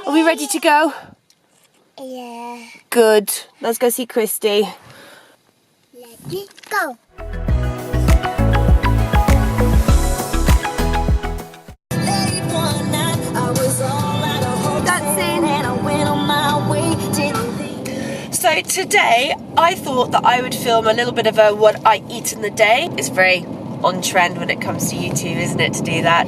Are we ready to go? Yeah. Good. Let's go see Christy. Let's go. So today I thought that I would film a little bit of a what I eat in the day. It's very on trend when it comes to YouTube, isn't it, to do that?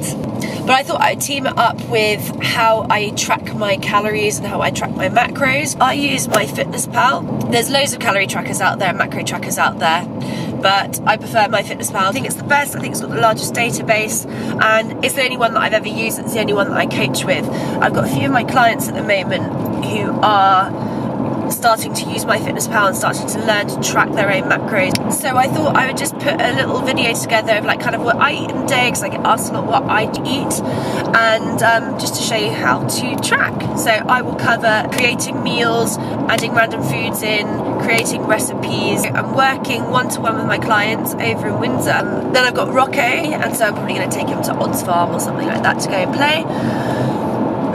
But I thought I'd team it up with how I track my calories and how I track my macros. I use Myfitnesspal. There's loads of calorie trackers out there, macro trackers out there, but I prefer Myfitnesspal. I think it's the best, I think it's got the largest database, and it's the only one that I've ever used. It's the only one that I coach with. I've got a few of my clients at the moment who are starting to use Myfitnesspal and starting to learn to track their own macros. So I thought I would just put a little video together of like kind of what I eat in a day, because I get asked a lot what I eat, and just to show you how to track. So I will cover creating meals, adding random foods in, creating recipes. I'm working one-to-one with my clients over in Windsor. Then I've got Rocco, and so I'm probably going to take him to Odds Farm or something like that to go and play.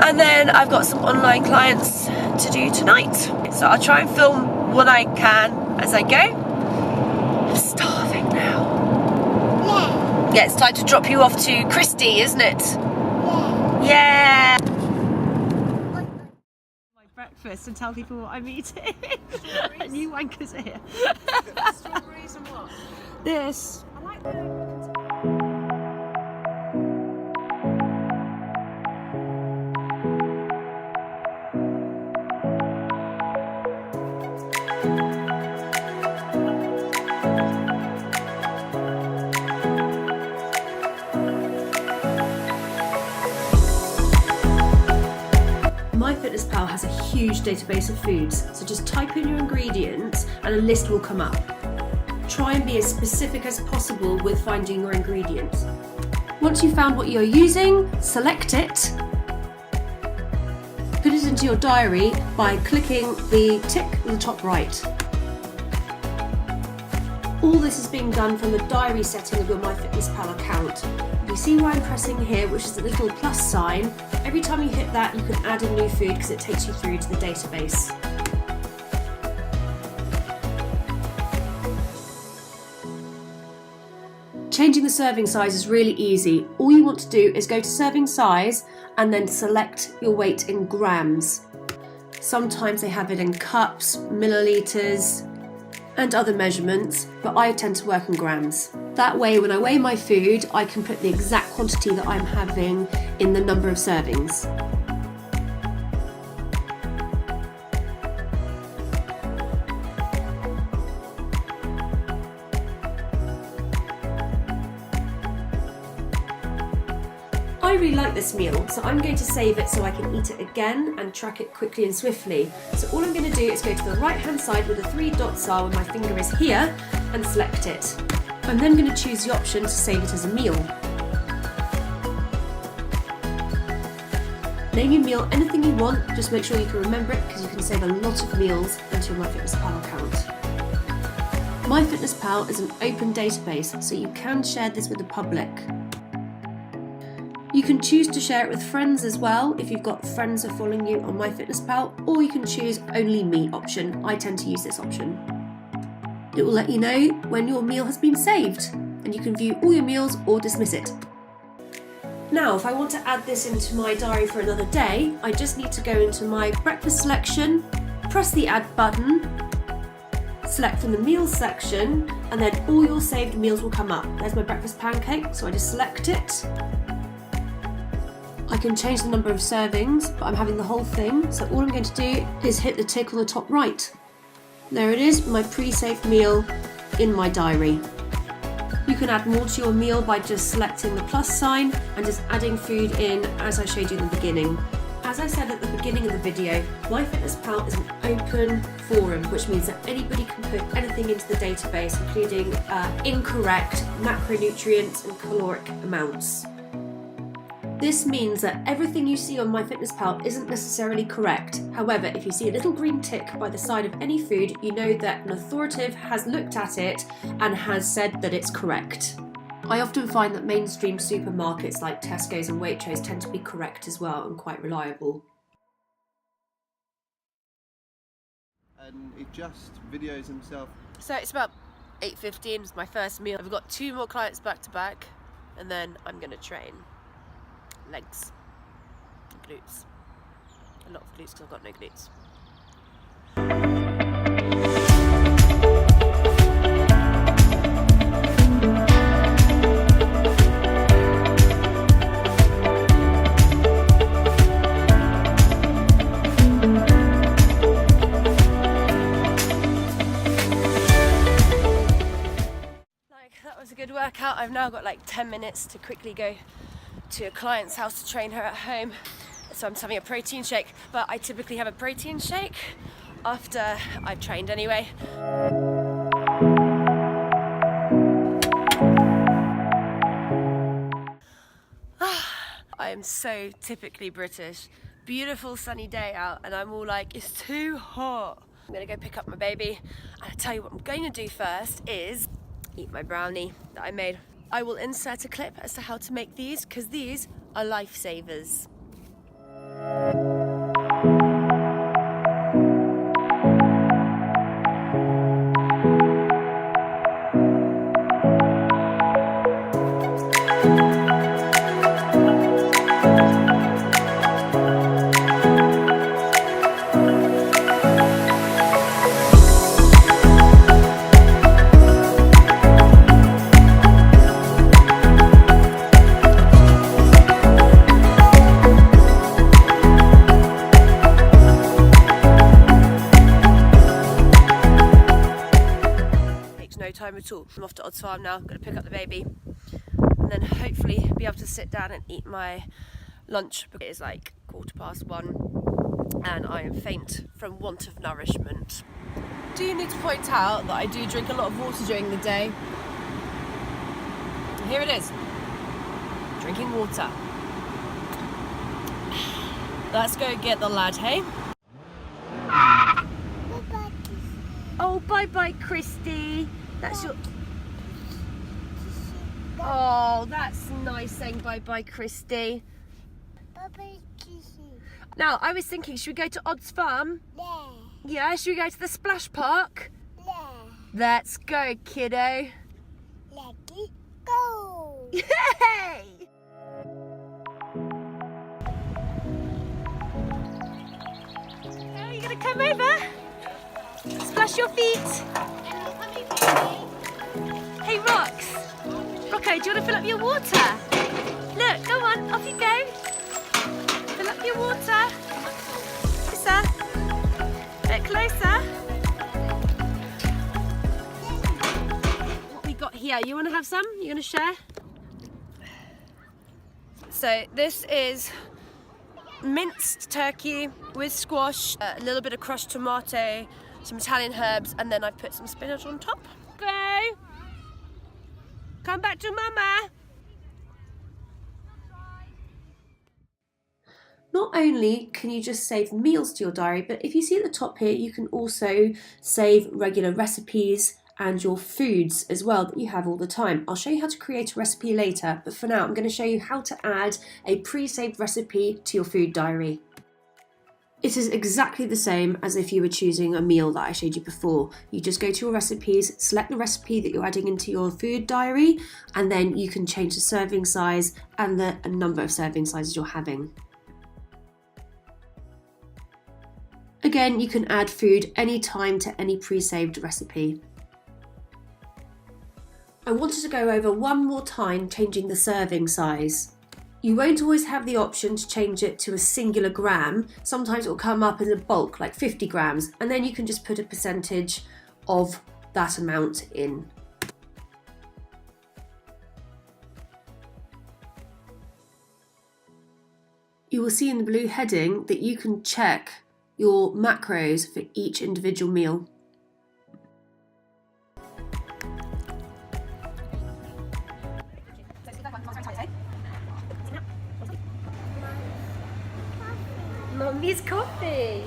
And then I've got some online clients to do tonight. So I'll try and film what I can as I go. I'm starving now. Yeah, it's time to drop you off to Christy, isn't it? Yeah. My breakfast and tell people what I'm eating. And you wankers are here. Strawberries and what? This. I like the... Myfitnesspal has a huge database of foods, so just type in your ingredients and a list will come up. Try and be as specific as possible with finding your ingredients. Once you've found what you're using, select it. Put it into your diary by clicking the tick at the top right. All this is being done from the diary setting of your Myfitnesspal account. You see where I'm pressing here, which is the little plus sign. Every time you hit that, you can add a new food because it takes you through to the database. Changing the serving size is really easy. All you want to do is go to serving size and then select your weight in grams. Sometimes they have it in cups, milliliters, and other measurements, but I tend to work in grams. That way, when I weigh my food, I can put the exact quantity that I'm having in the number of servings. I really like this meal, so I'm going to save it so I can eat it again and track it quickly and swiftly. So all I'm going to do is go to the right hand side where the three dots are, where my finger is here, and select it. I'm then going to choose the option to save it as a meal. Name your meal anything you want, just make sure you can remember it because you can save a lot of meals into your Myfitnesspal account. Myfitnesspal is an open database, so you can share this with the public. You can choose to share it with friends as well if you've got friends who are following you on Myfitnesspal, or you can choose only me option. I tend to use this option. It will let you know when your meal has been saved, and you can view all your meals or dismiss it. Now, if I want to add this into my diary for another day, I just need to go into my breakfast selection, press the add button, select from the meals section, and then all your saved meals will come up. There's my breakfast pancake, so I just select it. I can change the number of servings, but I'm having the whole thing, so all I'm going to do is hit the tick on the top right. There it is, my pre-saved meal in my diary. You can add more to your meal by just selecting the plus sign and just adding food in as I showed you in the beginning. As I said at the beginning of the video, Myfitnesspal is an open forum, which means that anybody can put anything into the database, including incorrect macronutrients and caloric amounts. This means that everything you see on Myfitnesspal isn't necessarily correct. However, if you see a little green tick by the side of any food, you know that an authoritative has looked at it and has said that it's correct. I often find that mainstream supermarkets like Tesco's and Waitrose tend to be correct as well and quite reliable. And he just videos himself. So it's about 8:15, it's my first meal. I've got 2 more clients back to back, and then I'm gonna train legs and glutes. A lot of glutes because I've got no glutes. That was a good workout. I've now got like 10 minutes to quickly go to a client's house to train her at home. So I'm just having a protein shake, but I typically have a protein shake after I've trained anyway. I am so typically British. Beautiful sunny day out and I'm all like, it's too hot. I'm gonna go pick up my baby, and I tell you what I'm going to do first is eat my brownie that I made. I will insert a clip as to how to make these because these are lifesavers. No time at all. I'm off to Odds Farm now. I'm going to pick up the baby and then hopefully be able to sit down and eat my lunch. It is like 1:15 and I am faint from want of nourishment. Do you need to point out that I do drink a lot of water during the day? Here it is. Drinking water. Let's go get the lad, hey? Oh, bye-bye, Christy. That's your... Oh, that's nice saying bye-bye, Christy. Bye-bye, Kissy. Now, I was thinking, should we go to Odds Farm? Yeah. Yeah, should we go to the splash park? Yeah. Let's go, kiddo. Let's go. Yay! Are you gonna come over? Splash your feet. Hey, Rox. Rocco, do you want to fill up your water? Look, go on, off you go. Fill up your water. Closer. A bit closer. What we got here? You want to have some? You going to share? So this is minced turkey with squash, a little bit of crushed tomato, some Italian herbs, and then I've put some spinach on top. Go! Come back to mama! Not only can you just save meals to your diary, but if you see at the top here, you can also save regular recipes and your foods as well that you have all the time. I'll show you how to create a recipe later, but for now I'm going to show you how to add a pre-saved recipe to your food diary. It is exactly the same as if you were choosing a meal that I showed you before. You just go to your recipes, select the recipe that you're adding into your food diary, and then you can change the serving size and the number of serving sizes you're having. Again, you can add food anytime to any pre-saved recipe. I wanted to go over one more time changing the serving size. You won't always have the option to change it to a singular gram. Sometimes it will come up in a bulk, like 50 grams, and then you can just put a percentage of that amount in. You will see in the blue heading that you can check your macros for each individual meal. Mummy's coffee.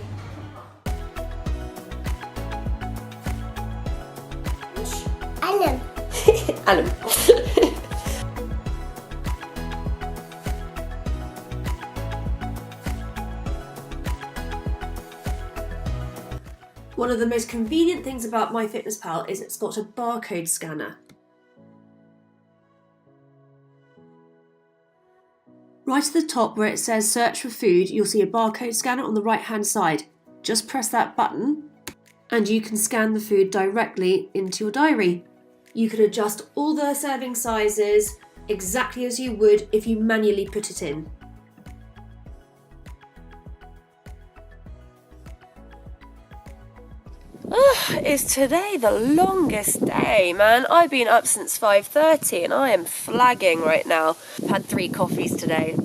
Alan. Alan. One of the most convenient things about Myfitnesspal is it's got a barcode scanner. Right at the top where it says search for food, you'll see a barcode scanner on the right hand side. Just press that button and you can scan the food directly into your diary. You can adjust all the serving sizes exactly as you would if you manually put it in. Is today the longest day, man? I've been up since 5:30 and I am flagging right now. I've had 3 coffees today.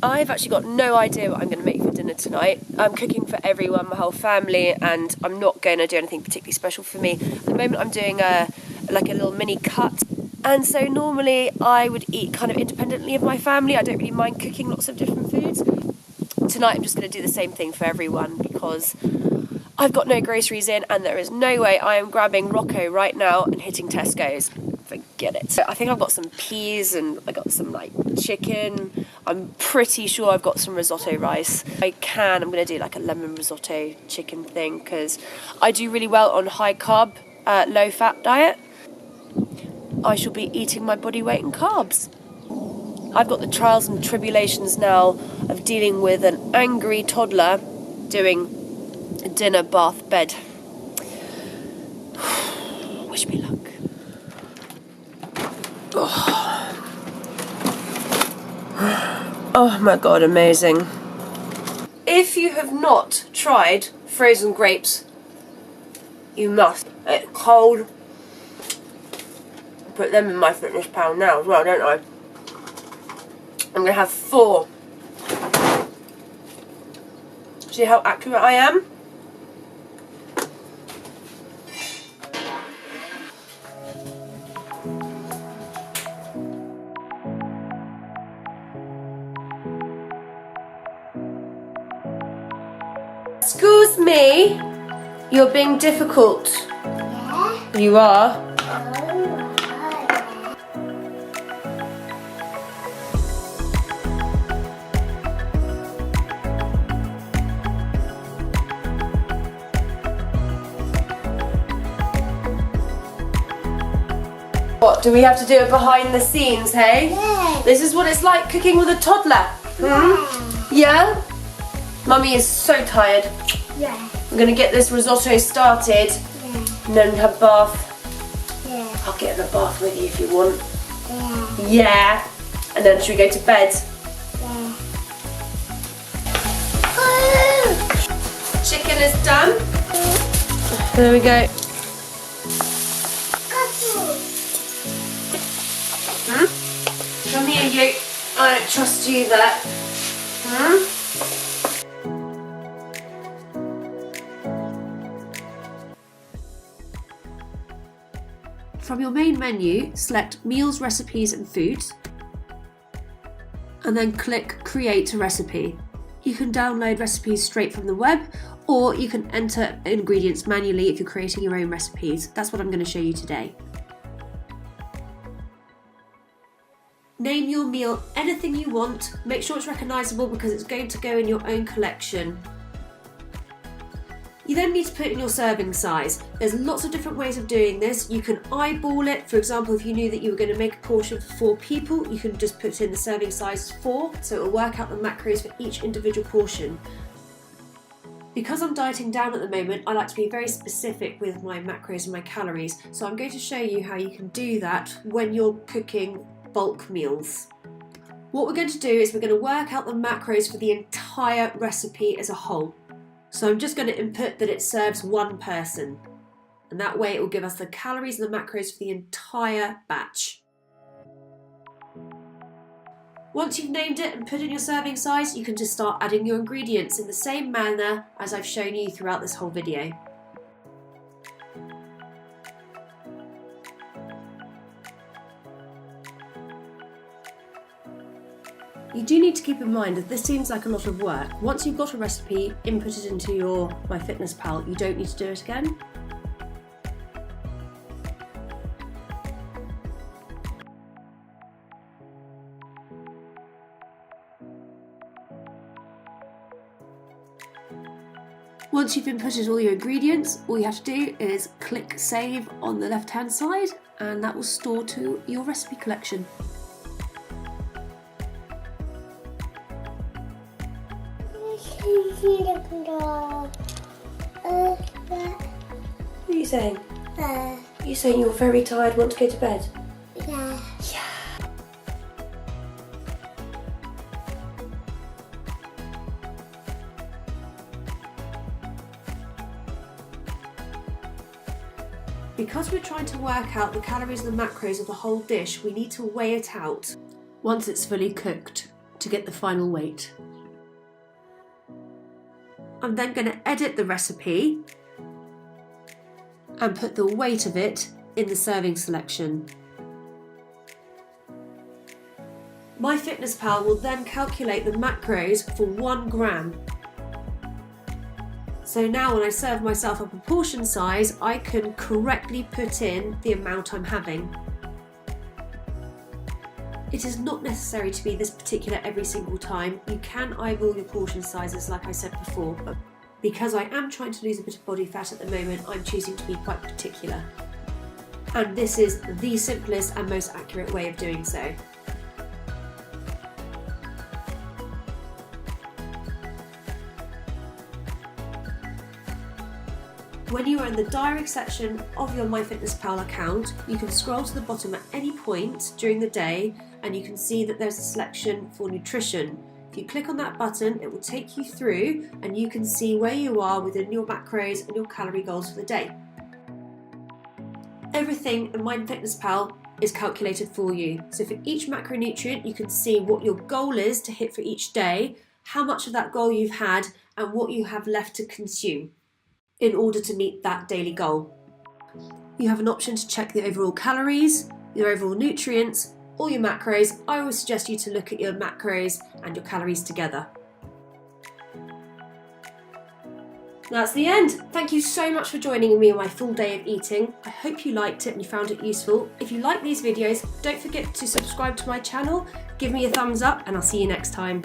I've actually got no idea what I'm going to make for dinner tonight. I'm cooking for everyone, my whole family, and I'm not going to do anything particularly special for me. At the moment I'm doing a little mini cut, and so normally I would eat kind of independently of my family. I don't really mind cooking lots of different foods. Tonight I'm just going to do the same thing for everyone because I've got no groceries in and there is no way I am grabbing Rocco right now and hitting Tesco's. Forget it. So I think I've got some peas and I got some like chicken. I'm pretty sure I've got some risotto rice. I'm going to do like a lemon risotto chicken thing because I do really well on high carb, low fat diet. I shall be eating my body weight in carbs. I've got the trials and tribulations now of dealing with an angry toddler doing dinner, bath, bed. Wish me luck. Oh my god, amazing. If you have not tried frozen grapes, you must. It's cold. Put them in Myfitnesspal now as well, don't I? I'm going to have 4. See how accurate I am? Excuse me, you're being difficult. Yeah. You are? What, do we have to do it behind the scenes, hey? Yeah. This is what it's like cooking with a toddler. Yeah? Mummy is so tired. Yeah. I'm going to get this risotto started and then have bath. Yeah. I'll get in the bath with you if you want. Yeah. Yeah. And then should we go to bed? Yeah. Chicken is done. There we go. Come here, you. I don't trust you there. From your main menu, select Meals, Recipes and Foods, and then click Create a Recipe. You can download recipes straight from the web, or you can enter ingredients manually if you're creating your own recipes. That's what I'm going to show you today. Name your meal anything you want. Make sure it's recognisable because it's going to go in your own collection. You then need to put in your serving size. There's lots of different ways of doing this. You can eyeball it. For example, if you knew that you were going to make a portion for 4 people, you can just put in the serving size 4, so it will work out the macros for each individual portion. Because I'm dieting down at the moment, I like to be very specific with my macros and my calories, so I'm going to show you how you can do that when you're cooking bulk meals. What we're going to do is we're going to work out the macros for the entire recipe as a whole. So I'm just going to input that it serves 1 person, and that way it will give us the calories and the macros for the entire batch. Once you've named it and put in your serving size, you can just start adding your ingredients in the same manner as I've shown you throughout this whole video. You do need to keep in mind that this seems like a lot of work. Once you've got a recipe, input it into your Myfitnesspal, you don't need to do it again. Once you've inputted all your ingredients, all you have to do is click save on the left hand side and that will store to your recipe collection. What are you saying? You're saying you're very tired, want to go to bed? Yeah. Because we're trying to work out the calories and the macros of the whole dish, we need to weigh it out once it's fully cooked to get the final weight. I'm then going to edit the recipe and put the weight of it in the serving selection. Myfitnesspal will then calculate the macros for 1 gram. So now when I serve myself up a portion size, I can correctly put in the amount I'm having. It is not necessary to be this particular every single time. You can eyeball your portion sizes like I said before, but because I am trying to lose a bit of body fat at the moment, I'm choosing to be quite particular. And this is the simplest and most accurate way of doing so. When you are in the direct section of your Myfitnesspal account, you can scroll to the bottom at any point during the day and you can see that there's a selection for nutrition. If you click on that button, it will take you through and you can see where you are within your macros and your calorie goals for the day. Everything in Myfitnesspal is calculated for you. So for each macronutrient, you can see what your goal is to hit for each day, how much of that goal you've had, and what you have left to consume in order to meet that daily goal. You have an option to check the overall calories, your overall nutrients, all your macros. I always suggest you to look at your macros and your calories together. That's the end. Thank you so much for joining me on my full day of eating. I hope you liked it and you found it useful. If you like these videos, don't forget to subscribe to my channel, give me a thumbs up, and I'll see you next time.